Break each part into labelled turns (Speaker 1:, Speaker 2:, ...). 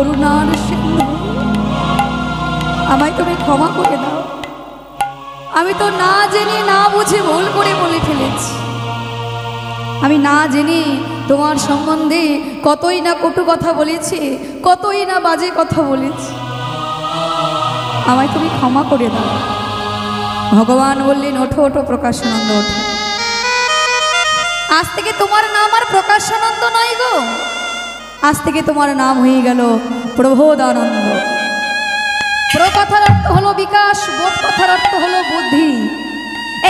Speaker 1: করুণার সিন্ধু, আমায় তুমি ক্ষমা করে দাও। আমি তো না জেনে না বুঝে ভুল করে বলে ফেলেছি। আমি না জেনে তোমার সম্বন্ধে কতই না কটু কথা বলেছি, কতই না বাজে কথা বলেছি। আমায় তুমি ক্ষমা করে দাও। ভগবান বললেন, ওঠো ওঠো প্রকাশানন্দ, ওঠো। আজ থেকে তোমার নাম আর প্রকাশানন্দ নয় গো, আজ থেকে তোমার নাম হয়ে গেল প্রবোধানন্দ। প্র কথার অর্থ হলো বিকাশ, বোধ কথার অর্থ হলো বুদ্ধি।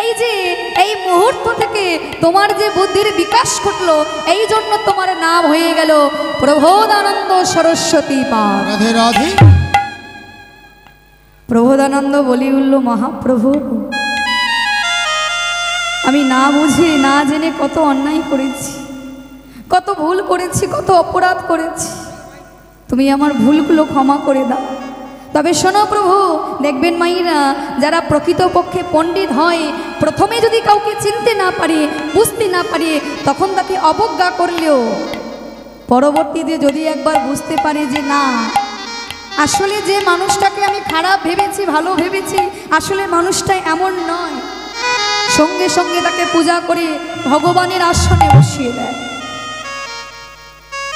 Speaker 1: এই যে এই মুহূর্ত থেকে তোমার যে বুদ্ধির বিকাশ ঘটলো, এই জন্য তোমার নাম হয়ে গেল প্রবোধানন্দ সরস্বতী পাদ।
Speaker 2: রাধে রাধে।
Speaker 1: প্রবোধানন্দ বলি উঠল, মহাপ্রভু, আমি না বুঝে না জেনে কত অন্যায় করেছি, কত ভুল করেছি, কত অপরাধ করেছি। তুমি আমার ভুলগুলো ক্ষমা করে দাও। তবে শোনো প্রভু, দেখবেন মাইরা, যারা প্রকৃতপক্ষে পণ্ডিত হয়, প্রথমে যদি কাউকে চিনতে না পারে, বুঝতে না পারে, তখন তাকে অবজ্ঞা করলেও পরবর্তীতে যদি একবার বুঝতে পারে যে না, আসলে যে মানুষটাকে আমি খারাপ ভেবেছি, ভালো ভেবেছি, আসলে মানুষটা এমন নয়, সঙ্গে সঙ্গে তাকে পূজা করে ভগবানের আসনে বসিয়ে দেয়।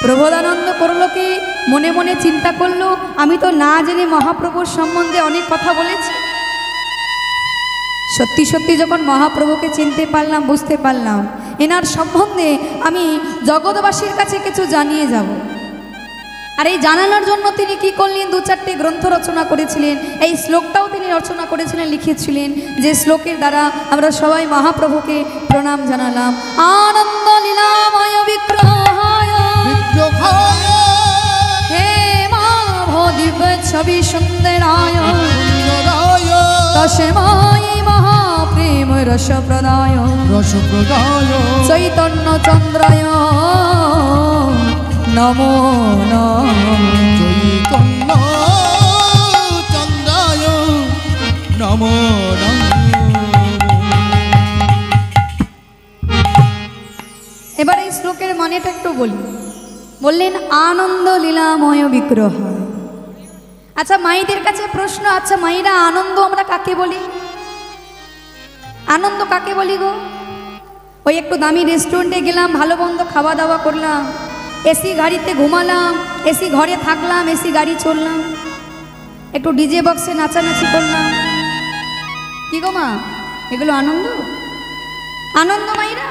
Speaker 1: প্রবোধানন্দ করলো কি, মনে মনে চিন্তা করলো, আমি তো না জেনে মহাপ্রভুর সম্বন্ধে অনেক কথা বলেছি। সত্যি সত্যি যখন মহাপ্রভুকে চিনতে পারলাম, বুঝতে পারলাম, এনার সম্বন্ধে আমি জগৎবাসীর কাছে কিছু জানিয়ে যাব। আর এই জানানোর জন্য তিনি কি করলেন, দু চারটে গ্রন্থ রচনা করেছিলেন। এই শ্লোকটাও তিনি রচনা করেছিলেন, লিখেছিলেন, যে শ্লোকের দ্বারা আমরা সবাই মহাপ্রভুকে প্রণাম জানালাম। আনন্দ লীলাময় বিগ্রহায় হে মাধব দিব্য ছবি সুন্দরায় তস্মৈ মহাপ্রেম রস প্রদায় চৈতন্য চন্দ্রায় নমো নমঃ।
Speaker 2: চৈতন্য চন্দ্রায় নমো নমঃ।
Speaker 1: এবার এই শ্লোকের মানেটা একটু বলি। বললেন আনন্দ লীলাময় বিগ্রহ। আচ্ছা মায়েদের কাছে প্রশ্ন, আচ্ছা মায়েরা, আনন্দ আমরা কাকে বলি? আনন্দ কাকে বলি গো? ওই একটু দামি রেস্টুরেন্টে গেলাম, ভালো মন্দ খাওয়া দাওয়া করলাম, এসি গাড়িতে ঘুমালাম, এসি ঘরে থাকলাম, এসি গাড়ি চললাম, একটু ডিজে বক্সে নাচানাচি করলাম, কি গো মা, এগুলো আনন্দ? আনন্দ মাইরা?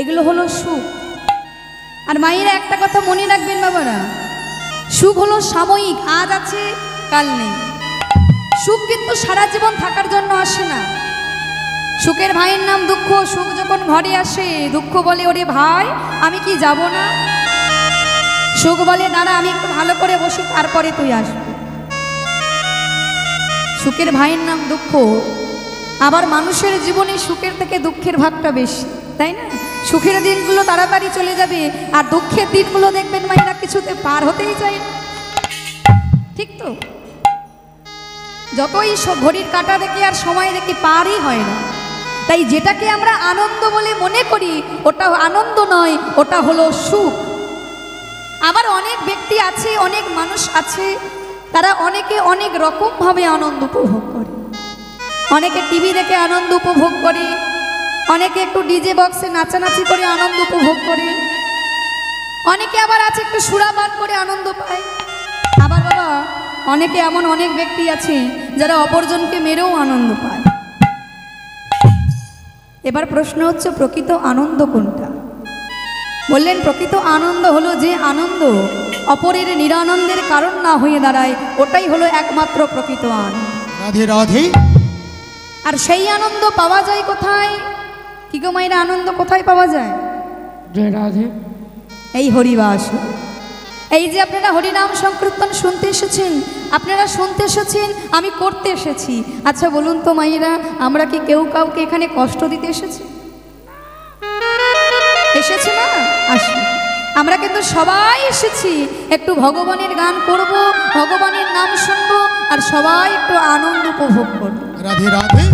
Speaker 1: এগুলো হলো সুখ। আর মায়েরা একটা কথা মনে রাখবেন বাবারা, সুখ হলো সাময়িক, আজ আছে কাল নেই। সুখ কিন্তু সারা জীবন থাকার জন্য আসে না। সুখের ভাইয়ের নাম দুঃখ। সুখ যখন ঘরে আসে, দুঃখ বলে, ওরে ভাই আমি কি যাব না? সুখ বলে, দাঁড়া আমি একটু ভালো করে বসি, তারপরে তুই আসবি। সুখের ভাইয়ের নাম দুঃখ। আবার মানুষের জীবনে সুখের থেকে দুঃখের ভাগটা বেশি, তাই না? সুখের দিনগুলো তাড়াতাড়ি চলে যাবে, আর দুঃখের দিনগুলো দেখবেন মায়েরা কিছুতে পার হতেই চায় না, ঠিক তো? যতই ঘড়ির কাঁটা দেখি আর সময় দেখি, পারই হয় না। তাই যেটাকে আমরা আনন্দ বলে মনে করি, ওটা আনন্দ নয়, ওটা হলো সুখ। আবার অনেক ব্যক্তি আছে, অনেক মানুষ আছে, তারা অনেকে অনেক রকমভাবে আনন্দ উপভোগ করে। অনেকে টিভি দেখে আনন্দ উপভোগ করে, অনেকে একটু ডিজে বক্সে নাচানাচি করে আনন্দ উপভোগ করে, অনেকে আবার আছে একটু সুরাপান করে আনন্দ পায়। আবার বাবা অনেকে এমন অনেক ব্যক্তি আছে যারা অপরজনকে মেরেও আনন্দ পায়। এবার প্রশ্ন হচ্ছে, প্রকৃত আনন্দ কোনটা? বললেন প্রকৃত আনন্দ হলো যে আনন্দ অপরের নিরানন্দের কারণ না হয়ে দাঁড়ায়, ওটাই হলো একমাত্র প্রকৃত আনন্দ।
Speaker 2: রাধে রাধে।
Speaker 1: আর সেই আনন্দ পাওয়া যায় কোথায়? কি গো মায়েরা, আনন্দ কোথায় পাওয়া যায়?
Speaker 2: জয় রাধে।
Speaker 1: এই হরিবাস। এই যে আপনারা হরিনাম সংকীর্তন শুনতে এসেছেন, আপনারা শুনতে এসেছেন, আমি করতে এসেছি। আচ্ছা বলুন তো মায়েরা, আমরা কি কেউ কাউকে এখানে কষ্ট দিতে এসেছি? এসেছি না? আসি। আমরা কিন্তু সবাই এসেছি একটু ভগবানের গান করব, ভগবানের নাম শুনব, আর সবাই একটু আনন্দ উপভোগ করব।
Speaker 2: রাধে রাধে।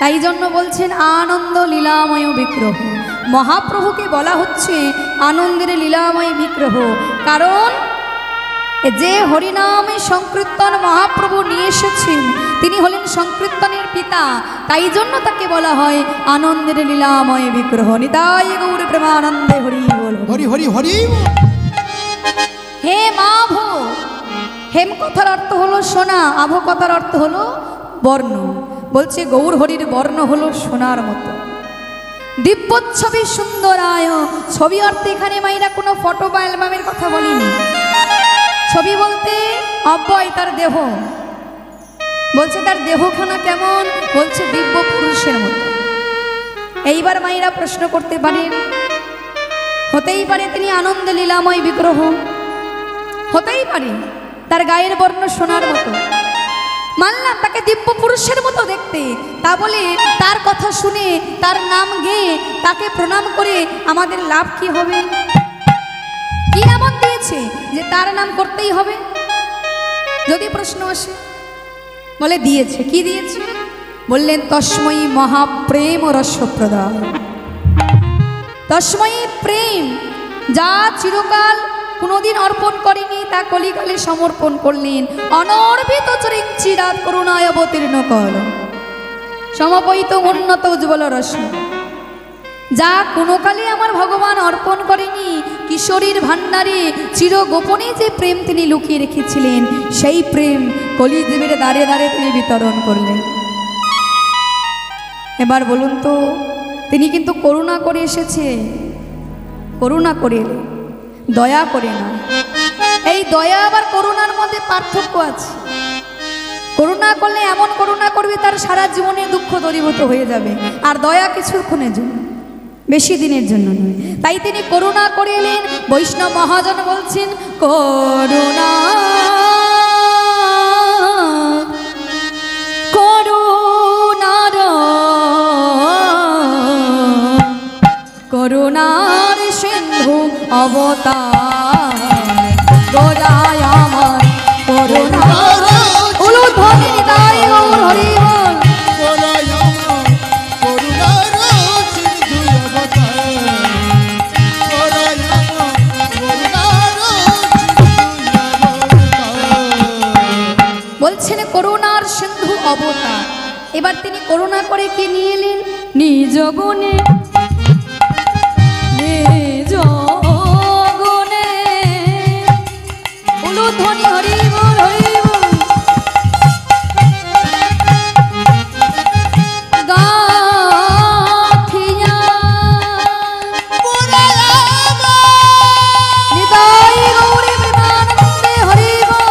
Speaker 1: তাই জন্য বলছেন আনন্দ লীলাময় বিগ্রহ। মহাপ্রভুকে বলা হচ্ছে আনন্দের লীলাময় বিগ্রহ। কারণ যে হরিনামে সংকীর্তন মহাপ্রভু নিয়ে এসেছেন তিনি হলেন সংকীর্তনের পিতা, তাই জন্য তাকে বলা হয় আনন্দের লীলাময় বিগ্রহ। নিতাই গৌর প্রেমানন্দে হরি বল।
Speaker 2: হরি হরি হরি বল।
Speaker 1: হে মাভ, হেম কথার অর্থ হলো সোনা, আভ কথার অর্থ হলো বর্ণ। বলছে গৌর হরির বর্ণ হলো সোনার মতো। দিব্যচ্ছবি সুন্দরায়, ছবি অর্থে এখানে মাইরা কোনো ফটো বা অ্যালবামের কথা বলিনি। ছবি বলতে অব্যয় তার দেহ। বলছে তার দেহখানা কেমন, বলছে দিব্য পুরুষের মতো। এইবার মাইরা প্রশ্ন করতে পারেন, হতেই পারে তিনি আনন্দ লীলাময় বিগ্রহ, হতেই পারে তার গায়ের বর্ণ সোনার মতো, মানলাম তাকে দিব্য পুরুষের মতো দেখতে। তা বলে তার কথা শুনে তার নাম গেয়ে তাকে প্রণাম করে আমাদের লাভ কি হবে? কি এমন দিয়েছে যে তার নাম করতেই হবে? যদি প্রশ্ন আসে, বলে দিয়েছে। কি দিয়েছে? বললেন তস্ময়ী মহাপ্রেম রসপ্রদায়। তস্ময়ী প্রেম, যা চিরকাল কোনোদিন অর্পণ করেনি তা কলিকালে সমর্পণ করলেন। অনর্বিত চিরাত করুণায় অবতীর্ণ কর সমপৈত উন্নত উজ্জ্বল রস, যা কোনো কালে আমার ভগবান অর্পণ করেনি। কিশোরীর ভাণ্ডারে চির গোপনে যে প্রেম তিনি লুকিয়ে রেখেছিলেন, সেই প্রেম কলিদেবের দ্বারে দ্বারে তিনি বিতরণ করলেন। এবার বলুন তো, তিনি কিন্তু করুণা করে এসেছে, করুণা করে, দয়া করে না। এই দয়া আবার করুণার মধ্যে পার্থক্য আছে। করুণা করলে এমন করুণা করবে তার সারা জীবনের দুঃখ দূরীভূত হয়ে যাবে, আর দয়া কিছুক্ষণের জন্য, বেশি দিনের জন্য নয়। তাই তিনি করুণা করে এলেন। বৈষ্ণব মহাজন বলছেন করুণা করুণার করুণার সিন্ধু অবতার গোরায় আমার করুণার উলুধ্বনি নিতাই গৌর হরি বল। বলছেন করুণার সিন্ধু অবতার। এবার তিনি করুণা করে কে নিয়ে এলেন? নিজ গুণে, নিজ গুণে উলুধ্বনি হরি বল হরি বল। গাথিয়া নিতাই গৌরে প্রেমানন্দে হরি বল।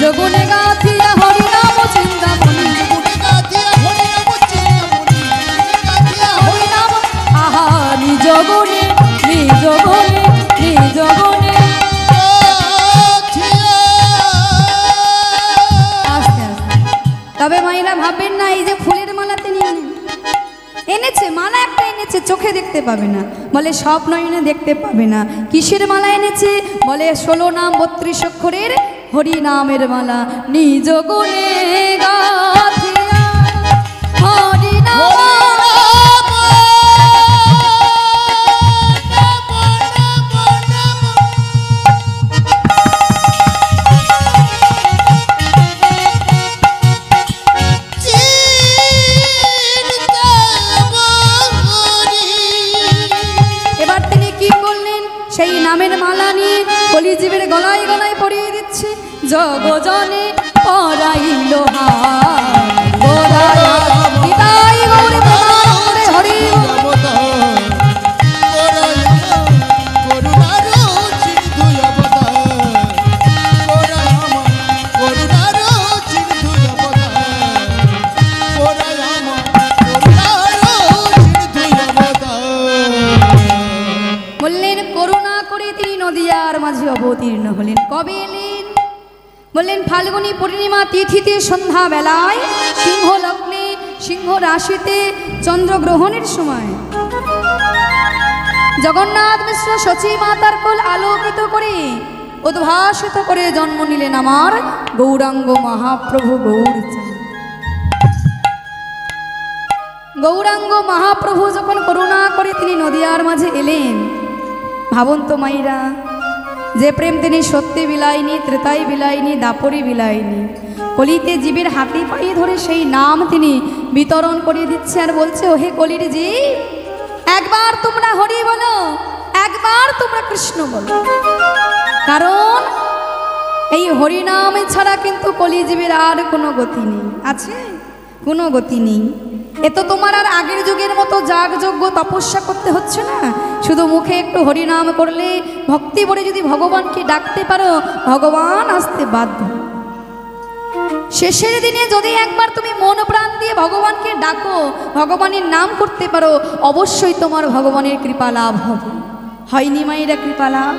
Speaker 1: জগুনে গাথিয়া হরি নাম চিন্তামণি, হরি নাম আহা নিজ গুণে নিজ গুণে নিজ গুণে। আস্তে আস্তে। তবে মায়েরা ভাববেন না এই যে ফুলের মালা তিনি এনেছে, মালা একটা এনেছে, চোখে দেখতে পাবে না, বলে সব নয়নে দেখতে পাবে না। কিসের মালা এনেছে? বলে 16 নাম 32 অক্ষরের হরি নামের মালা। নিজ গুণে গাথিয়া হরি নাম সেই নামের মালা নিয়ে কলিজীবের গলায় গলায় পরিয়ে দিচ্ছে। জগজনে পরাইল হার মাঝে অবতীর্ণ হলেন। কবে এলেন? বললেন ফাল্গুনী পূর্ণিমা তিথিতে সন্ধ্যা বেলায়, সিংহ লগ্নে, সিংহ রাশিতে, চন্দ্রগ্রহণের সময়। জগন্নাথ মিশ্র সচী মাতার কোল আলোকিত করে, উদ্ভাসিত করে জন্ম নিলেন আমার গৌরাঙ্গ মহাপ্রভু গৌরচাঁদ। গৌরাঙ্গ মহাপ্রভু যখন করুণা করে তিনি নদিয়ার মাঝে এলেন, ভাবুন তো মাইরা, যে প্রেম তিনি সত্যি বিলাইনি, ত্রেতাই বিলাইনি, দাপরি বিলাইনি, কলিতে জীবের হাতে পায়ে ধরে সেই নাম তিনি বিতরণ করে দিচ্ছে আর বলছে, ওহে কলির জীব, একবার তোমরা হরি বলো, একবার তোমরা কৃষ্ণ বলো। কারণ এই হরিনাম ছাড়া কিন্তু কলিজীবের আর কোনো গতি নেই। আছে? কোনো গতি নেই। এ তো তোমার আর আগের যুগের মতো যাগযজ্ঞ তপস্যা করতে হচ্ছে না। শুধু মুখে একটু হরিনাম করলে, ভক্তি ভরে যদি ভগবানকে ডাকতে পারো, ভগবান আসতে বাধ্য। শেষের দিনে যদি একবার তুমি মন প্রাণ দিয়ে ভগবানকে ডাকো, ভগবানের নাম করতে পারো, অবশ্যই তোমার ভগবানের কৃপা লাভ হবে। হয়নি মায়েরা কৃপা লাভ?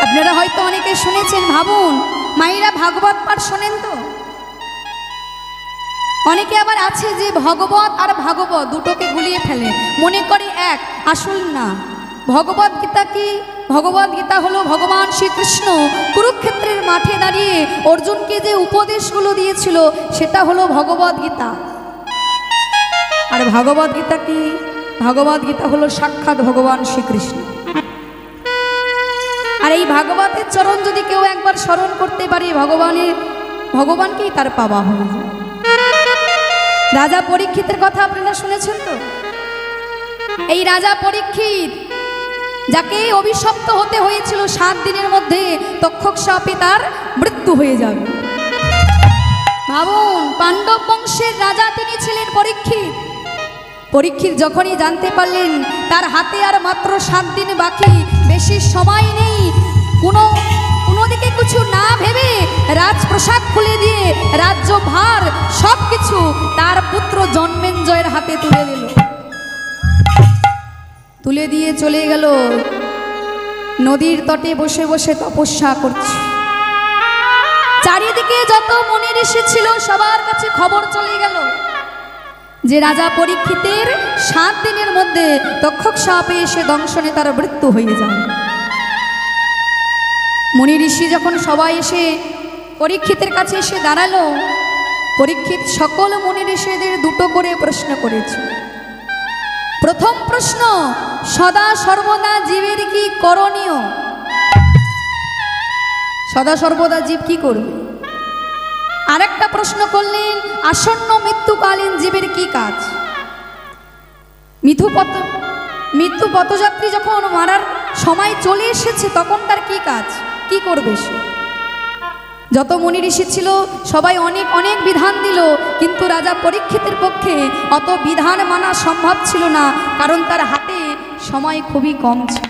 Speaker 1: আপনারা হয়তো অনেকে শুনেছেন। ভাবুন, মায়েরা ভাগবত পাঠ শোনেন তো? অনেকে আবার আছে যে ভগবত আর ভাগবত দুটোকে গুলিয়ে ফেলে, মনে করে এক, আসল না। ভগবত গীতা কি? ভগবত গীতা হলো ভগবান শ্রীকৃষ্ণ কুরুক্ষেত্রের মাঠে দাঁড়িয়ে অর্জুনকে যে উপদেশগুলো দিয়েছিল, সেটা হলো ভগবত গীতা। আর ভগবত গীতা কি? ভগবত গীতা হলো সাক্ষাৎ ভগবান শ্রীকৃষ্ণ। আর এই ভাগবতের চরণ যদি কেউ একবার স্মরণ করতে পারে, ভগবানকেই তার পাওয়া হয়ে যায়। রাজা পরীক্ষিতের কথা আপনারা শুনেছেন তো? এই রাজা পরীক্ষিত, যাকে অভিশপ্ত হতে হয়েছিল 7 দিনের মধ্যে তক্ষক শাপে তার মৃত্যু হয়ে যাবে। ভাবুন, পাণ্ডব বংশের রাজা তিনি ছিলেন পরীক্ষিত। পরীক্ষিত যখনই জানতে পারলেন তার হাতে আর মাত্র 7 দিন বাকি, বেশি সময় নেই, কোনো দিকে কিছু না ভেবে রাজপ্রাসাদ খুলে দিয়ে রাজ্যভার সব কিছু তার পুত্র জন্মেঞ্জয়ের হাতে তুলে দিল। তুলে দিয়ে চলে গেল নদীর তটে বসে বসে তপস্যা করছে। চারিদিকে যত মুনি ঋষি ছিল সবার কাছে খবর চলে গেল যে রাজা পরীক্ষিতের 7 দিনের মধ্যে তক্ষক সাপে এসে দংশনে তার মৃত্যু হয়ে যায়। মুনি ঋষি যখন সবাই এসে পরীক্ষিতের কাছে এসে দাঁড়ালো, পরীক্ষিত সকল মুনি ঋষিদের দুটো করে প্রশ্ন করেছে। প্রথম প্রশ্ন, সদা সর্বদা জীবের কি করণীয়? সদা সর্বদা জীব কি করবে? আরেকটা প্রশ্ন করলেন, আসন্ন মৃত্যুকালীন জীবের কি কাজ? মৃত্যু পথযাত্রী যখন মারার সময় চলে এসেছে, তখন তার কি কাজ, কি করবে সে? যত মুনি ঋষি ছিল সবাই অনেক অনেক বিধান দিল, কিন্তু রাজা পরীক্ষিতের পক্ষে অত বিধান মানা সম্ভব ছিল না, কারণ তার হাতে সময় খুবই কম ছিল।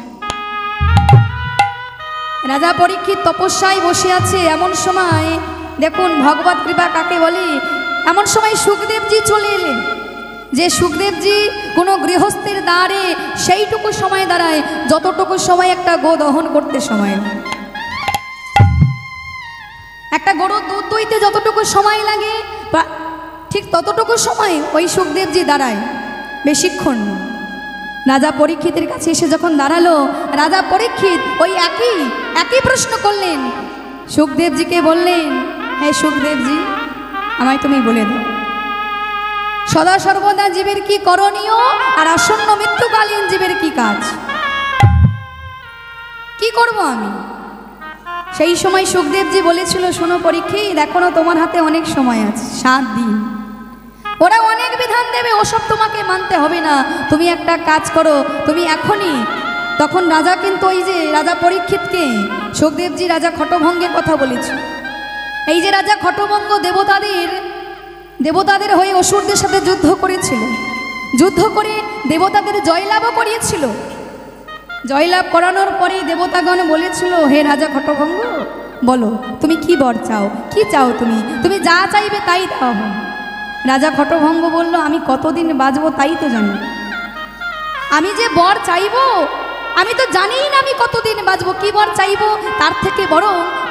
Speaker 1: রাজা পরীক্ষিত তপস্যায় বসে আছে। এমন সময় দেখুন ভগবত কৃপা কাকে বলে, এমন সময় সুখদেবজি চলে এলেন। যে সুখদেবজি কোনো গৃহস্থের দ্বারে সেইটুকু সময় দাঁড়ায় যতটুকু সময় একটা গো দহন করতে সময় লাগে। একটা গরুর দুধ দইতে যতটুকু সময় লাগে ঠিক ততটুকু সময় ওই সুখদেবজি দাঁড়ায়, বেশিক্ষণ। রাজা পরীক্ষিতের কাছে এসে যখন দাঁড়ালো, রাজা পরীক্ষিত ওই একই প্রশ্ন করলেন। সুখদেবজিকে বললেন, হ্যাঁ সুখদেবজি, আমায় তুমি বলে দাও, সদা সর্বদা জীবের কি করণীয় আর আসন্ন মৃত্যুকালীন জীবের কি কাজ? কি করব আমি? সেই সময় সুখদেবজি বলেছিল, শোনো পরীক্ষিত, এখনো তোমার হাতে অনেক সময় আছে, 7 দিন। ওরা অনেক বিধান দেবে, ওসব তোমাকে মানতে হবে না। তুমি একটা কাজ করো, তুমি এখনই। তখন রাজা কিন্তু ওই যে রাজা পরীক্ষিতকে সুখদেবজি রাজা খটভঙ্গের কথা বলেছে। এই যে রাজা খটভঙ্গ দেবতাদের হয়ে অসুরদের সাথে যুদ্ধ করেছিল, যুদ্ধ করে দেবতাদের জয়লাভও করিয়েছিল। জয়লাভ করানোর পরেই দেবতাগণ বলেছিল, হে রাজা খটভঙ্গ, বলো তুমি কি বর চাও, কি চাও তুমি যা চাইবে তাই দাও। রাজা খটভঙ্গ বলল, আমি কতদিন বাঁচবো তাই তো জানি। আমি যে বর চাইবো আমি তো জানিই না আমি কতদিন বাঁচবো, কি বর চাইবো, তার থেকে বড়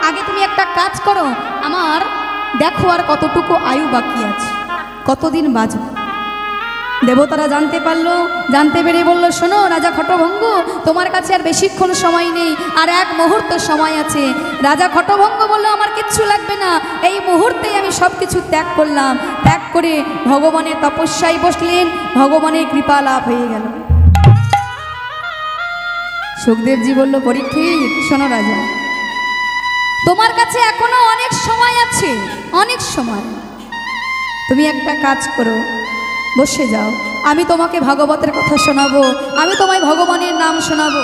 Speaker 1: আগে তুমি একটা কাজ করো, আমার দেখো আর কতটুকু আয়ু বাকি আছে, কতদিন বাঁচবো। দেবতারা জানতে পারলো, জানতে পেরে বললো, শোনো রাজা খটভঙ্গ, তোমার কাছে আর বেশিক্ষণ সময় নেই, আর এক মুহূর্ত সময় আছে। রাজা খটভঙ্গ বললো, আমার কিচ্ছু লাগবে না, এই মুহূর্তেই আমি সব কিছু ত্যাগ করলাম। ত্যাগ করে ভগবানের তপস্যায় বসলেন, ভগবানের কৃপা লাভ হয়ে গেল। সুখদেবজি বলল, পরীক্ষিত শোনো রাজা, তোমার কাছে এখনো অনেক সময় আছে, অনেক সময়। তুমি একটা কাজ করো, বসে যাও, আমি তোমাকে ভাগবতের কথা শোনাবো, আমি তোমায় ভগবানের নাম শোনাবো।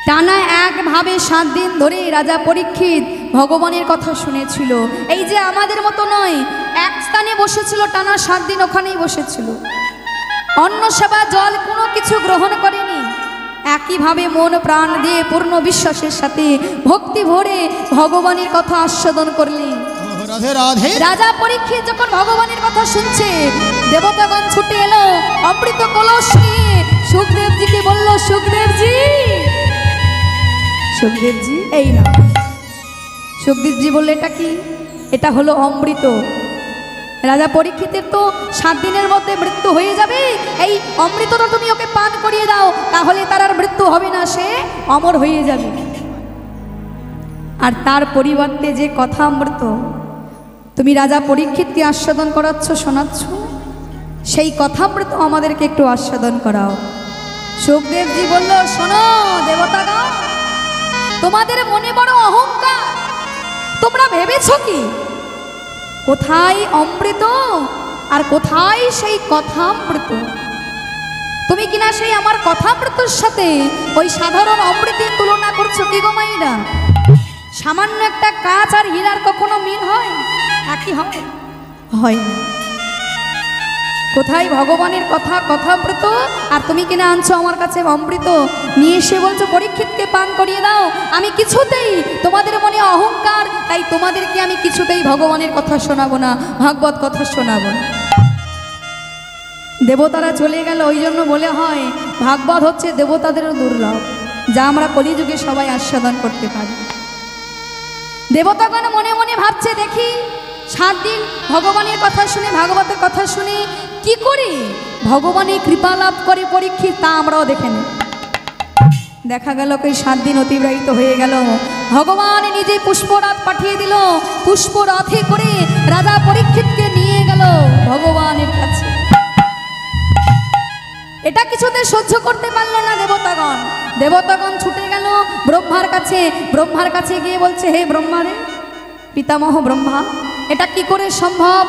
Speaker 1: টানা একভাবে 7 দিন ধরে রাজা পরীক্ষিত ভগবানের কথা শুনেছিল। এই যে আমাদের মতো নয়, এক স্থানে বসেছিল, টানা 7 দিন ওখানেই বসেছিল, অন্ন সেবা জল কোনো কিছু গ্রহণ করেনি। একইভাবে মন প্রাণ দিয়ে পূর্ণ বিশ্বাসের সাথে ভক্তি ভরে ভগবানের কথা আস্বাদন করলেন।
Speaker 2: রাধে রাধে।
Speaker 1: রাজা পরীক্ষিত যখন ভগবানের কথা শুনছে, দেবতাগণ ছুটে এলো অমৃত কলস নিয়ে, সুখদেবজিকে বলল, সুখদেবজি, সুখদেবজি এই না। সুখদেবজি বলল, এটা কি? এটা হলো অমৃত। রাজা পরীক্ষিতের তো 7 দিনের মধ্যে মৃত্যু হয়ে যাবে, এই অমৃতটা তুমি ওকে পান করিয়ে দাও, তাহলে তার আর মৃত্যু হবে না, সে অমর হয়ে যাবে। আর তার পরিবর্তে যে কথা অমৃত তুমি রাজা পরীক্ষিতকে আস্বাদন করাচ্ছ, শোনাচ্ছ, সেই কথামৃত আমাদেরকে একটু আস্বাদন করাও। সুখদেবজি বলল, শোনো দেবতাগণ, তোমাদের মনে বড় অহংকার, তোমরা ভেবেছ কি কোথায় অমৃত আর কোথায় সেই কথামৃত? তুমি কিনা সেই আমার কথামৃতর সাথে ওই সাধারণ অমৃতের তুলনা করছো কি গো মাইরা? সামান্য একটা কাঁচ আর হীরার কখনো মিল হয়? একই হয়? হয় না। কোথায় ভগবানের কথা কথামৃত, আর তুমি কিনা আনছো আমার কাছে অমৃত, নিয়ে এসে বলছো পরীক্ষিতকে পান করিয়ে দাও। আমি কিছুতেই, তোমাদের মনে অহংকার, তাই তোমাদেরকে আমি কিছুতেই ভগবানের কথা শোনাবো না, ভাগবত কথা শোনাবো না। দেবতারা চলে গেল, ওই জন্য বলে হয় ভাগবত হচ্ছে দেবতাদেরও দুর্লভ, যা আমরা কলিযুগে সবাই আস্বাদন করতে পারি। দেবতাগণ মনে মনে ভাবছে, দেখি 7 দিন ভগবানের কথা শুনে, ভাগবতের কথা শুনে কি করে ভগবানের কৃপা লাভ করে পরীক্ষিত, তা আমরাও দেখে নিই। দেখা গেল কি 7 দিন অতিবাহিত হয়ে গেল, ভগবান নিজে পুষ্পরথ পাঠিয়ে দিল, পুষ্পরথে করে রাজা পরীক্ষিতকে নিয়ে গেল ভগবানের কাছে। এটা কিছুতে সহ্য করতে পারল না দেবতাগণ। দেবতাগণ ছুটে গেল ব্রহ্মার কাছে। ব্রহ্মার কাছে গিয়ে বলছে, হে ব্রহ্মা রে, পিতামহ ব্রহ্মা, এটা কি করে সম্ভব?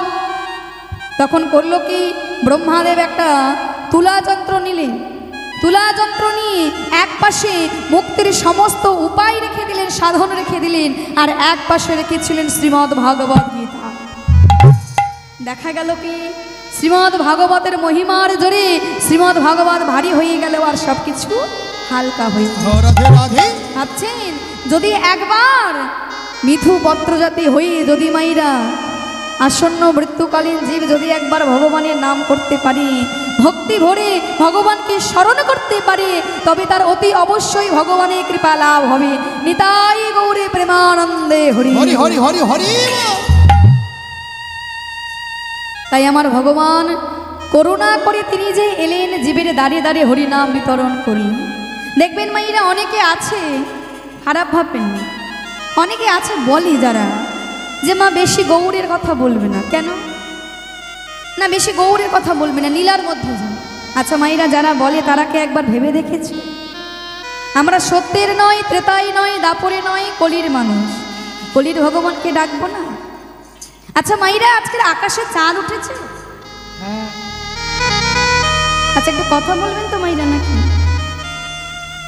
Speaker 1: তখন করলো কি, ব্রহ্মাদেব একটা তুলা যন্ত্র নিলেন, তুলা যন্ত্র নিয়ে এক পাশে মুক্তির সমস্ত উপায় রেখে দিলেন, সাধন রেখে দিলেন, আর এক পাশে রেখেছিলেন শ্রীমদ্ ভাগবত গীতা। দেখা গেল কি, শ্রীমদ্ ভাগবতের মহিমার জোরে শ্রীমদ্ ভাগবত ভারী হয়ে গেল, আর সব কিছু হালকা হয়ে গেল।
Speaker 2: রাধে রাধে।
Speaker 1: ভাবছেন, যদি একবার মিথু পত্রজাতি হয়ে যদি মাইরা আসন্ন মৃত্যুকালীন জীব যদি একবার ভগবানের নাম করতে পারি, ভক্তি ভরে ভগবানকে স্মরণ করতে পারে, তবে তার অতি অবশ্যই ভগবানের কৃপা লাভ হবে। নিতাই গৌরে প্রেমানন্দে হরি
Speaker 2: হরি হরি হরি হরি।
Speaker 1: তাই আমার ভগবান করুণা করে তিনি যে এলেন, জীবের দাঁড়িয়ে দাঁড়িয়ে হরিনাম বিতরণ করলেন। দেখবেন মাইরা, অনেকে আছে, খারাপ ভাববেন না, অনেকে আছে বলি যারা যে মা বেশি গৌরের কথা বলবে না। কেন না বেশি গৌরের কথা বলবে না, নীলার মধ্যে যান। আচ্ছা মাইরা, যারা বলে তারাকে একবার ভেবে দেখেছি, আমরা সত্যের নয়, ত্রেতাই নয়, দাপরে নয়, কলির মানুষ, কলির ভগবানকে ডাকবো না? আচ্ছা মাইরা, আজকের আকাশে চাঁদ উঠেছে?
Speaker 2: হ্যাঁ।
Speaker 1: আচ্ছা একটু কথা বলবেন তো মাইরা, নাকি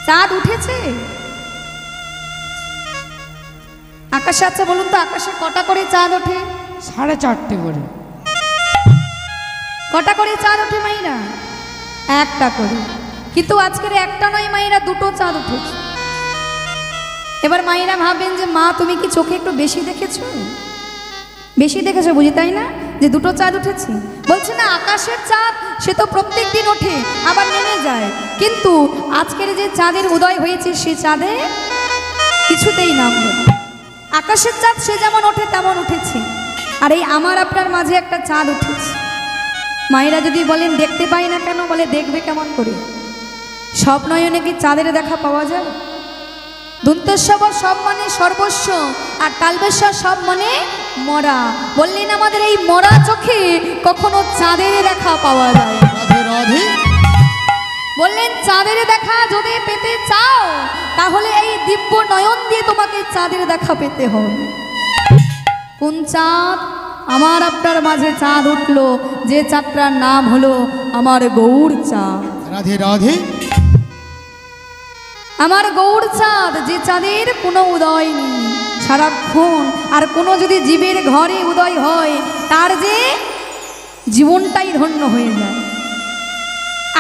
Speaker 1: চাঁদ উঠেছে আকাশে? আচ্ছা বলুন তো, আকাশে কটা করে চাঁদ ওঠে?
Speaker 2: 4.5 করে।
Speaker 1: কটা করে চাঁদ ওঠে মাইরা? একটা করে। কিন্তু আজকের একটা নয় মাইরা, 2টো চাঁদ উঠেছে। এবার মাইরা ভাবেন যে মা তুমি কি চোখে একটু বেশি দেখেছো? বেশি দেখেছো বুঝি, তাই না, যে 2টো চাঁদ উঠেছে? বলছে না আকাশের চাঁদ সে তো প্রত্যেক দিন ওঠে আবার নেমে যায়, কিন্তু আজকের যে চাঁদের উদয় হয়েছে সে চাঁদে কিছুতেই নামবে না। আকাশের চাঁদ সে যেমন ওঠে তেমন উঠেছে, আর এই আমার আপনার মাঝে একটা চাঁদ উঠেছে। মায়েরা যদি বলেন দেখতে পাই না কেন, বলে দেখবে কেমন করে? সব নয়নে কি চাঁদের দেখা পাওয়া যায়? দন্তস্ব সব মানে সর্বস্ব, আর তালবেশ্বর সব মানে মরা। বললেন আমাদের এই মরা চোখে কখনো চাঁদের দেখা পাওয়া যায়?
Speaker 2: রাধে রাধে।
Speaker 1: বললেন চাঁদের দেখা যদি পেতে চাও তাহলে এই দিব্য নয়ন দিয়ে তোমাকে চাঁদের দেখা পেতে হবে। কোন চাঁদ? আমার আপনার মাঝে চাঁদ উঠলো, যে চাঁদটার নাম হলো আমার গৌর চাঁদ।
Speaker 2: রাধে রাধে।
Speaker 1: আমার গৌর চাঁদ, যে চাঁদের কোনো উদয় নেই সারাক্ষণ, আর কোনো যদি জীবের ঘরে উদয় হয় তার যে জীবনটাই ধন্য হয়ে যায়।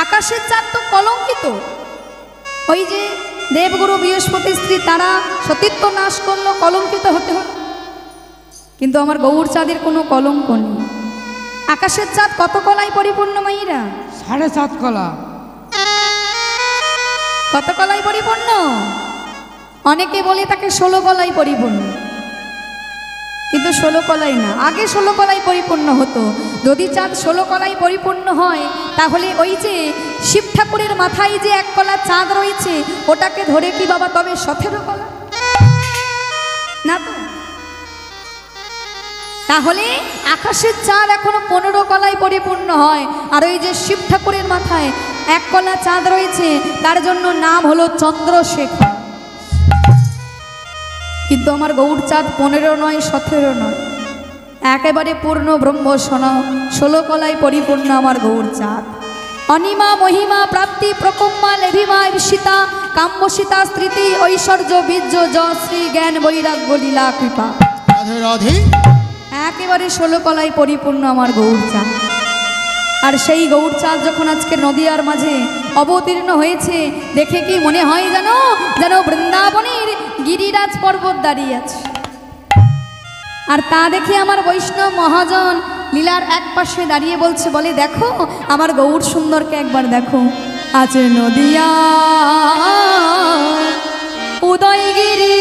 Speaker 1: আকাশের চাঁদ তো কলঙ্কিত। ওই যে দেবগুরু বৃহস্পতির স্ত্রী তারা সতীত্ব নাশ করলো, কলঙ্কিত হতে হলো, কিন্তু আমার গৌর চাঁদের কোনো কলঙ্ক নেই। আকাশের চাঁদ কত কলায় পরিপূর্ণ মাইরা?
Speaker 2: 7.5 কলা।
Speaker 1: কত কলায় পরিপূর্ণ? অনেকে বলে তাকে 16 কলায় পরিপূর্ণ, কিন্তু 16 কলায় না, আগে 16 কলায় পরিপূর্ণ হতো। যদি চাঁদ 16 কলায় পরিপূর্ণ হয় তাহলে ওই যে শিব ঠাকুরের মাথায় যে 1 কলা চাঁদ রয়েছে ওটাকে ধরে কি বাবা তবে 17 কলা না? তো তাহলে আকাশের চাঁদ এখনো 15 কলায় পরিপূর্ণ হয়, আর ওই যে শিব ঠাকুরের মাথায় 1 কলা চাঁদ রয়েছে তার জন্য নাম হলো চন্দ্রশেখর। কিন্তু আমার গৌর চাঁদ 15 নয় 17 নয়, একেবারে পূর্ণ ব্রহ্ম সোনা 16 কলায় পরিপূর্ণ আমার গৌর চাঁদ। অনিমা মহিমা প্রাপ্তি প্রকুম্মা লেভিমা ঈর্ষিতা কাম্যসিতা স্মৃতি ঐশ্বর্য বীর্য যশ্রী জ্ঞান বৈরাগ্য লীলা কৃপা।
Speaker 2: রাধে রাধে।
Speaker 1: একেবারে 16 কলায় পরিপূর্ণ আমার গৌর চাঁদ। আর সেই গৌর চাঁদ যখন আজকে নদিয়ার মাঝে অবতীর্ণ হয়েছে, দেখে কি মনে হয় জানো? যেন বৃন্দাবনের গিরিরাজ পর্বত দাঁড়িয়ে আছে। আর তা দেখে আমার বৈষ্ণব মহাজন লীলার এক পাশে দাঁড়িয়ে বলছে, বলে দেখো আমার গৌর সুন্দরকে একবার দেখো। আছে নদিয়া উদয়গিরি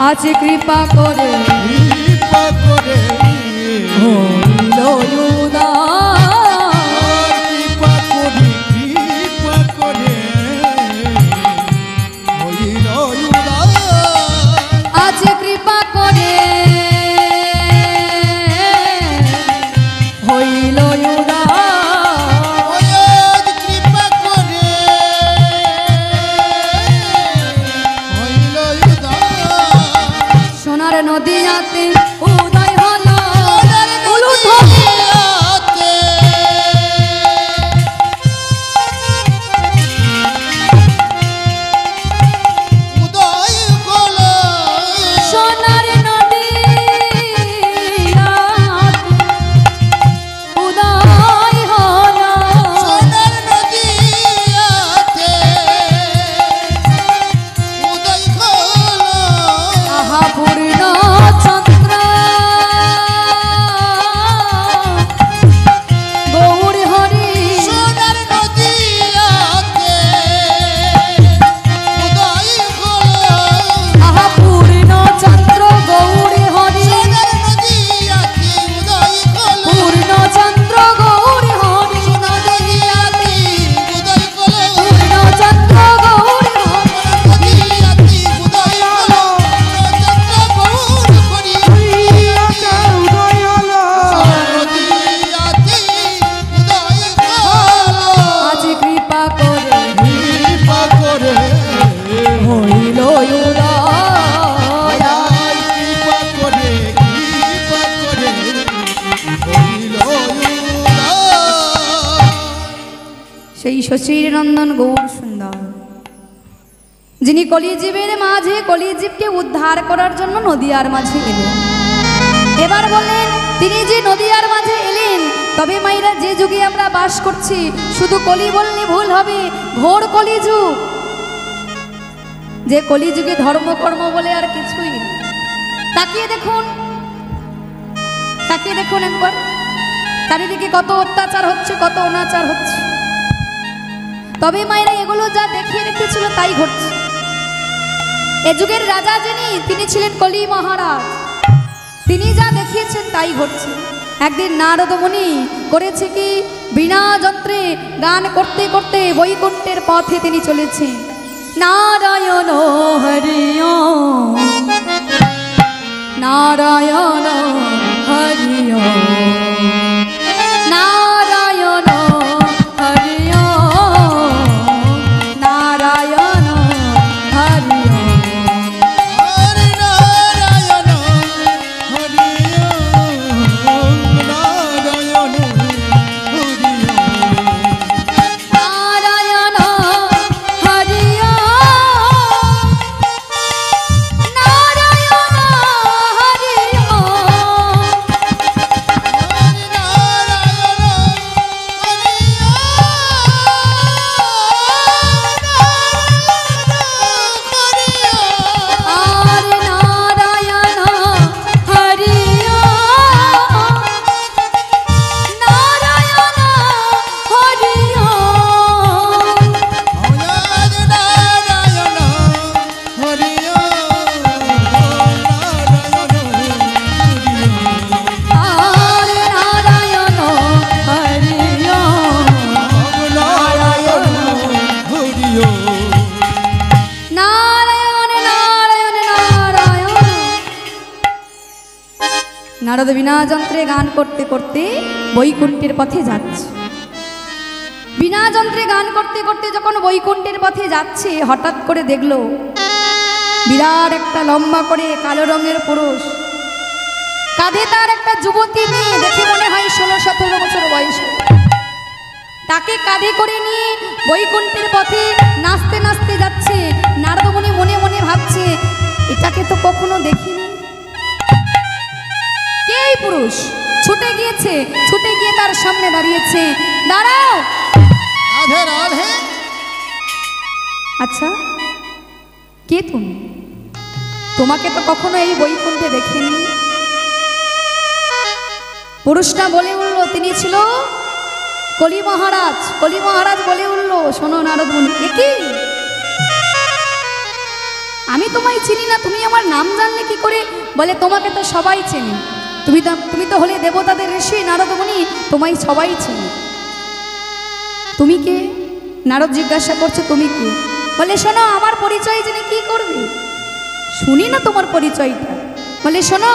Speaker 1: আছে কৃপা করে হইল আছে কৃপা করে হইল সোনার নদিয়াতে উদয় হলো
Speaker 2: উদয়
Speaker 1: সেই শশীর নন্দন গৌর সুন্দর, যিনি কলিজীবের মাঝে কলিজীবকে উদ্ধার করার জন্য নদিয়ার মাঝে এলেন। এবার বললেন তিনি যে নদিয়ার মাঝে এলেন, তবে মাইরা যে যুগে আমরা বাস করছি, শুধু কলি বললে ভুল হবে, ঘোর কলিযুগ। যে কলিযুগে ধর্মকর্ম বলে আর কিছুই নেই। তাকিয়ে দেখুন, তাকিয়ে দেখুন একবার, চারিদিকে কত অত্যাচার হচ্ছে, কত অনাচার হচ্ছে। তবে মায়েরা এগুলো যা দেখিয়ে রেখেছিল তাই ঘটছে। এ যুগের রাজা যিনি, তিনি ছিলেন কলি মহারাজ। তিনি যা দেখিয়েছেন তাই ঘটছে। একদিন নারদ মুনি করেছে কি, বিনা যন্ত্রে গান করতে করতে বৈকুণ্ঠের পথে তিনি চলেছেন। নারায়ণ হরিয় নারায়ণ হরিয় নারায়ণ হরিয় নারায়ণ হরিয়।
Speaker 2: হরি নারায়ণ হরি নারায়ণ হরি
Speaker 1: নারায়ণ হরিয় নারায়ণ নারদ বিনা যন্ত্রে গান করতে করতে বৈকুণ্ঠের পথে যাচ্ছে। বিনা যন্ত্রে গান করতে করতে যখন বৈকুণ্ঠের পথে যাচ্ছে, হঠাৎ করে দেখলো বিরাট একটা লম্বা করে কালো রঙের পুরুষ, কাঁধে তার একটা যুবতী মেয়ে, দেখে মনে হয় 16-17 বছর বয়স। তাকে কাঁধে করে নিয়ে বৈকুণ্ঠের পথে নাচতে নাচতে যাচ্ছে। নারদ মুনি মনে মনে ভাবছে, এটাকে তো কখনো দেখিনি। কে এই পুরুষ? ছুটে গিয়েছে, ছুটে গিয়ে তার সামনে দাঁড়িয়েছে। দাঁড়াও।
Speaker 2: রাধে রাধে।
Speaker 1: আচ্ছা, কে তুমি? তোমাকে তো কখনো এই বৈকুণ্ঠে দেখিনি। পুরুষটা বলে উঠল, তিনি ছিল কলি মহারাজ। কলি মহারাজ বলে উঠল, শোনো নারদ মুনি। এ কি? আমি তোমায় চিনি না, তুমি আমার নাম জানলে কি করে? বলে, তোমাকে তো সবাই চেনে, তুমি তো হলে দেবতাদের ঋষি নারদ মুনি, তোমায় সবাই চেনে। তুমি কে? নারদ জিজ্ঞাসা করছে, তুমি কে? বলে, শোনো, আমার পরিচয় জেনে কি করবে? শুনি না তোমার পরিচয়টা। বলে, শোনো,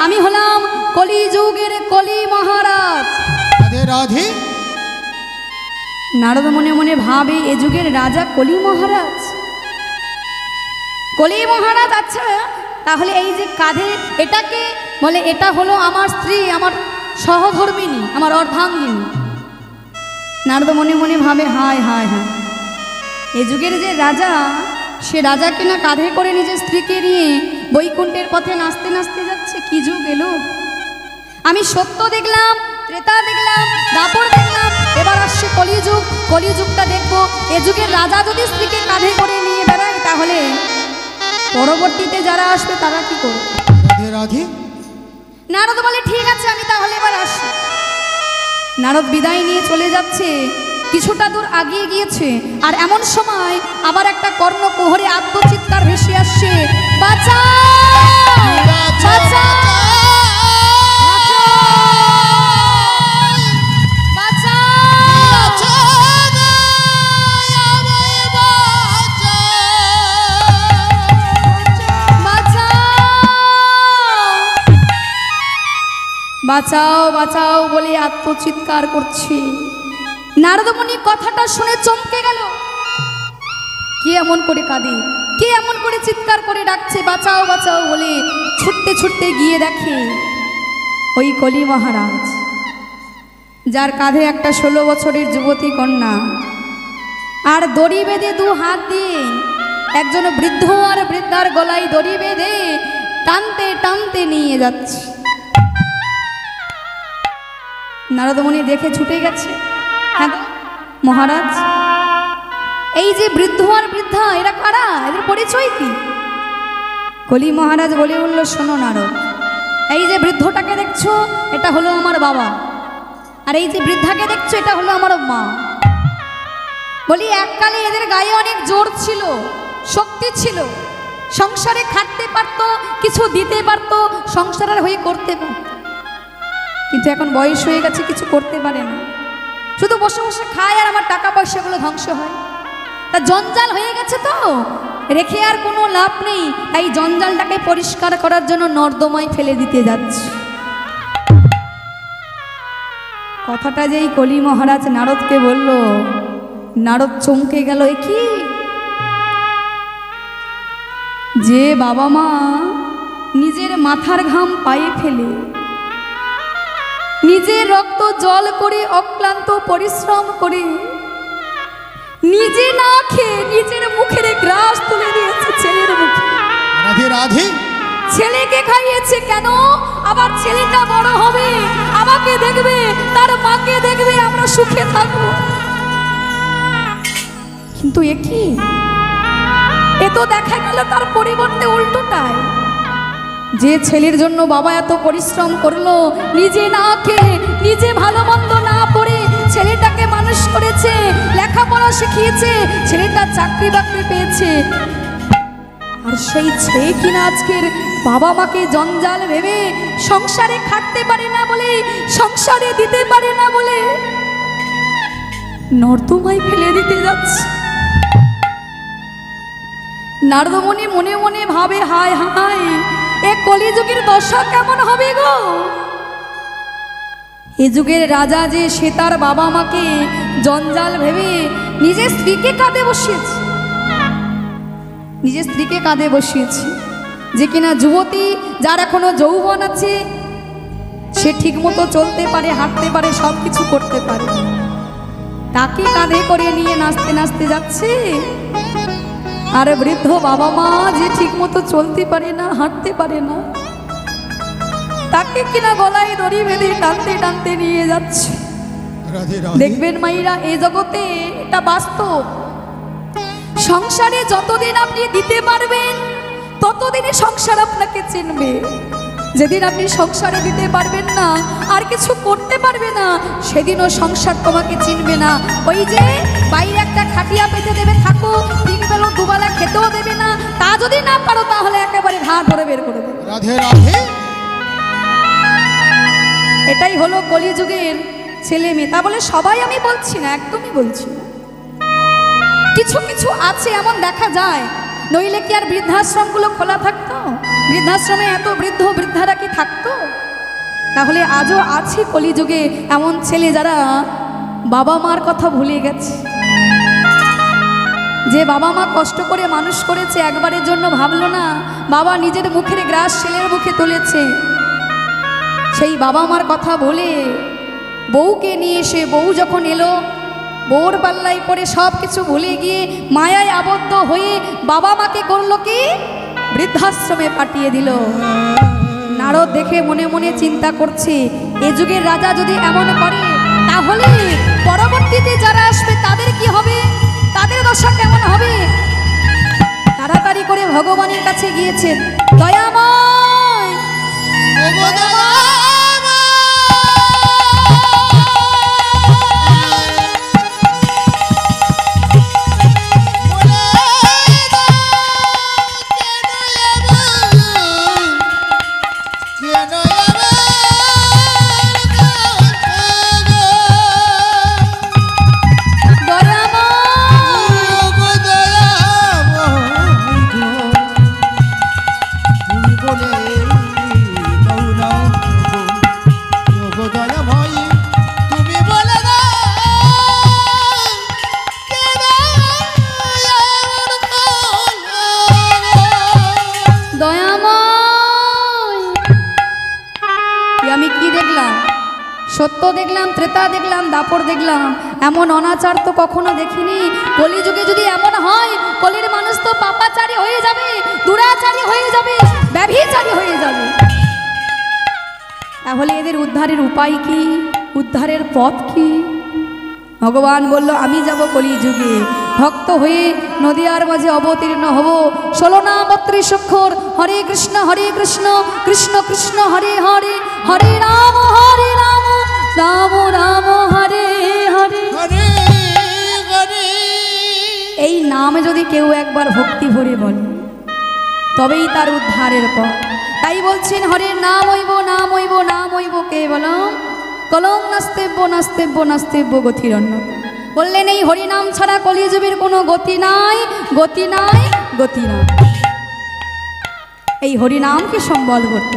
Speaker 1: আমি হলাম কলিযুগের কলি মহারাজ।
Speaker 2: রাধে রাধে।
Speaker 1: নারদ মনে মনে ভাবে, এ যুগের রাজা কলি মহারাজ। কলি মহারাজ, আচ্ছা তাহলে এই যে কাঁধে এটাকে? বলে, এটা হলো আমার স্ত্রী, আমার সহধর্মিনী, আমার অর্ধাঙ্গিনী। নারদ মনে মনে ভাবে, হায় হায় হায়, এ যুগের যে রাজা, সে রাজাকে না কাঁধে করে নিজের স্ত্রীকে নিয়ে বৈকুণ্ঠের পথে নাচতে নাচতে যাচ্ছে। কি যুগ এলো! আমি সত্য দেখলাম, ত্রেতা দেখলাম, দাপর দেখলাম, এবার আসছে কলিযুগ। কলিযুগটা দেখবো। এ যুগের রাজা যদি স্ত্রীকে কাঁধে করে নিয়ে বেড়ায়, তাহলে পরবর্তীতে যারা আসবে তারা কি করবে?
Speaker 2: রাধে রাধে।
Speaker 1: নারদ বলে, ঠিক আছে, আমি তাহলে এবার আসি। নারদ বিদায় নিয়ে চলে যাচ্ছে। কিছুটা দূর আগিয়ে গিয়েছে, আর এমন সময় আবার একটা কর্ণকুহরে আত্মচিৎকার ভেসে আসছে, বাঁচাও বাঁচাও বাঁচাও বাঁচাও বলে আত্মচিৎকার করছে। নারদ মুনি কথাটা শুনে চমকে গেল। কে এমন করে কাঁদে? কে এমন করে চিৎকার করে ডাকছে বাঁচাও বাঁচাও বলে? ছুটতে ছুটতে গিয়ে দেখে ওই কলি মহারাজ, যার কাঁধে একটা 16 বছরের যুবতী কন্যা, আর দড়ি বেঁধে দু হাত দিয়ে একজন বৃদ্ধ আর বৃদ্ধার গলায় দড়ি বেঁধে টানতে টানতে নিয়ে যাচ্ছে। নারদমণি দেখে ছুটে গেছে, হ্যাঁ মহারাজ, এই যে বৃদ্ধ আর বৃদ্ধা এরা কারা, এদের পরিচয় কি? কলি মহারাজ বলে উঠল, শোনো নারদ, এই যে বৃদ্ধটাকে দেখছো এটা হলো আমার বাবা, আর এই যে বৃদ্ধাকে দেখছো এটা হলো আমার মা। বলি এককালে এদের গায়ে অনেক জোর ছিল, শক্তি ছিল, সংসারে খাটতে পারতো, কিছু দিতে পারতো, সংসারের হয়ে করতে পারত, কিন্তু এখন বয়স হয়ে গেছে, কিছু করতে পারে না, শুধু বসে বসে খায় আর আমার টাকা পয়সাগুলো ধ্বংস হয়। তা জঞ্জাল হয়ে গেছে, তো রেখে আর কোনো লাভ নেই, তাই জঞ্জালটাকে পরিষ্কার করার জন্য নর্দমায় ফেলে দিতে যাচ্ছে। কথাটা যেই কলি মহারাজ নারদকে বলল, নারদ চমকে গেল, এ কি, যে বাবা মা নিজের মাথার ঘাম পায়ে ফেলে, নিজের রক্ত জল করে অক্লান্ত পরিশ্রম করে, নিজে না খেয়ে নিজের মুখের গ্রাস তুলে দিয়েছে ছেলের মুখে।
Speaker 2: রাধে রাধে।
Speaker 1: ছেলেকে খাইয়েছে কেন? আবার ছেলেটা বড় হবে, আমাকে দেখবে, তার মাকে দেখবে, আমরা সুখে থাকবো। কিন্তু এ কি, এ তো দেখা গেল তার পরিবর্তে উল্টোটাই। যে ছেলের জন্য বাবা এত পরিশ্রম করলো, নিজে না খেয়ে, নিজে ভালো মন্দ না পড়ে ছেলেটাকে মানুষ করেছে, লেখাপড়া শিখিয়েছে, ছেলেটা চাকরি বাকরি পেয়েছে, আর সেই ছেলে কিনা আজকের বাবা মাকে জঞ্জাল ভেবে সংসারে খাটতে পারে না বলে, সংসারে দিতে পারে না বলে নর্দমায় ফেলে দিতে যাচ্ছে। নারদমণি মনে মনে ভাবে, হায় হায়, এ কলিযুগের দশা কেমন হবে গো। এ যুগের রাজা যে সে তার বাবা মাকে জঞ্জাল ভেবে নিজের স্ত্রীকে কাঁধে বসিয়েছে, নিজের স্ত্রীকে কাঁধে বসিয়েছে, যে কিনা যুবতী, যার এখনো যৌবন আছে, সে ঠিক মতো চলতে পারে, হাঁটতে পারে, সব কিছু করতে পারে, তাকে কাঁধে করে নিয়ে নাচতে নাচতে যাচ্ছে। আর বৃদ্ধ বাবা মা যে ঠিক মতো চলতে পারে না, হাঁটতে পারে না, তাকে কিনা গলায় দড়ি বেঁধে টানতে টানতে নিয়ে যাচ্ছে। দেখবেন মাইরা, এই জগতে এটা বাস্তব। সংসারে যতদিন আপনি দিতে পারবেন ততদিনই সংসার আপনাকে চিনবে। যেদিন আপনি সংসারে দিতে পারবেন না, আর কিছু করতে পারবে না, সেদিনও সংসার তোমাকে চিনবে না। ওই যে বাইরে একটা খাটিয়া পেতে দেবে, থাকো, তিন বেলা দুবেলা খেতেও দেবে না, তা যদি না পারো তাহলে একেবারে ঘাট ধরে বের করে দেবে।
Speaker 2: রাধে রাধে।
Speaker 1: এটাই হলো কলিযুগের ছেলে মেয়ে। তা বলে সবাই আমি বলছি না, একদমই বলছি না, কিছু কিছু আছে এমন দেখা যায়, নইলে কি আর বৃদ্ধাশ্রমগুলো খোলা থাকতো? বৃদ্ধাশ্রমে এত বৃদ্ধ বৃদ্ধারা কি থাকতো? তাহলে আজও আছে কলিযুগে এমন ছেলে যারা বাবা মার কথা ভুলে গেছে, যে বাবা মা কষ্ট করে মানুষ করেছে, একবারের জন্য ভাবলো না বাবা নিজের মুখের গ্রাস ছেলের মুখে তুলেছে, সেই বাবা মার কথা বলে বউকে নিয়ে এসে, বউ যখন এলো, বউর পাল্লাই পড়ে সব কিছু ভুলে গিয়ে মায়ায় আবদ্ধ হয়ে বাবা মাকে করলো কি, বৃদ্ধাশ্রমে পাঠিয়ে দিল। নারদ দেখে মনে মনে চিন্তা করছে, এ যুগের রাজা যদি এমন করে, তাহলে পরবর্তীতে যারা আসবে তাদের কি হবে, তাদের দশা কেমন হবে। তাড়াতাড়ি করে ভগবানের কাছে গিয়েছেন, দয়াময়, সত্য দেখলাম, ত্রেতা দেখলাম, দাপর দেখলাম, এমন অনাচার তো কখনো দেখিনি। কলিযুগে যদি এমন হয়, কলির মানুষ তো পাপাচারী হয়ে যাবে, দুরাচারী হয়ে যাবে, ব্যভিচারী হয়ে যাবে। তাহলে এদের উদ্ধারের উপায় কি? উদ্ধারের পথ কি? ভগবান বলল, আমি যাব কলিযুগে, ভক্ত হয়ে নদিয়ার মাঝে অবতীর্ণ হব। 16 না 32 অক্ষর, হরে কৃষ্ণ কৃষ্ণ কৃষ্ণ হরে হরে, হরে রাম রাম রাম হরে হরে।
Speaker 2: হরে হরে।
Speaker 1: এই নাম যদি কেউ একবার ভক্তি ভরে বলে, তবেই তার উদ্ধারের পথ। তাই বলছেন, হরের নাম হইব নাম হইব নাম হইব কেবলম, কলম নাস্তেব্য নাস্তেব্য নাস্তেব্য গতিরণ্য। বললেন, এই হরিনাম ছাড়া কলিযুগের কোনো গতি নাই, গতি নাই, গতি নাই। এই হরিনামকে সম্বল করতে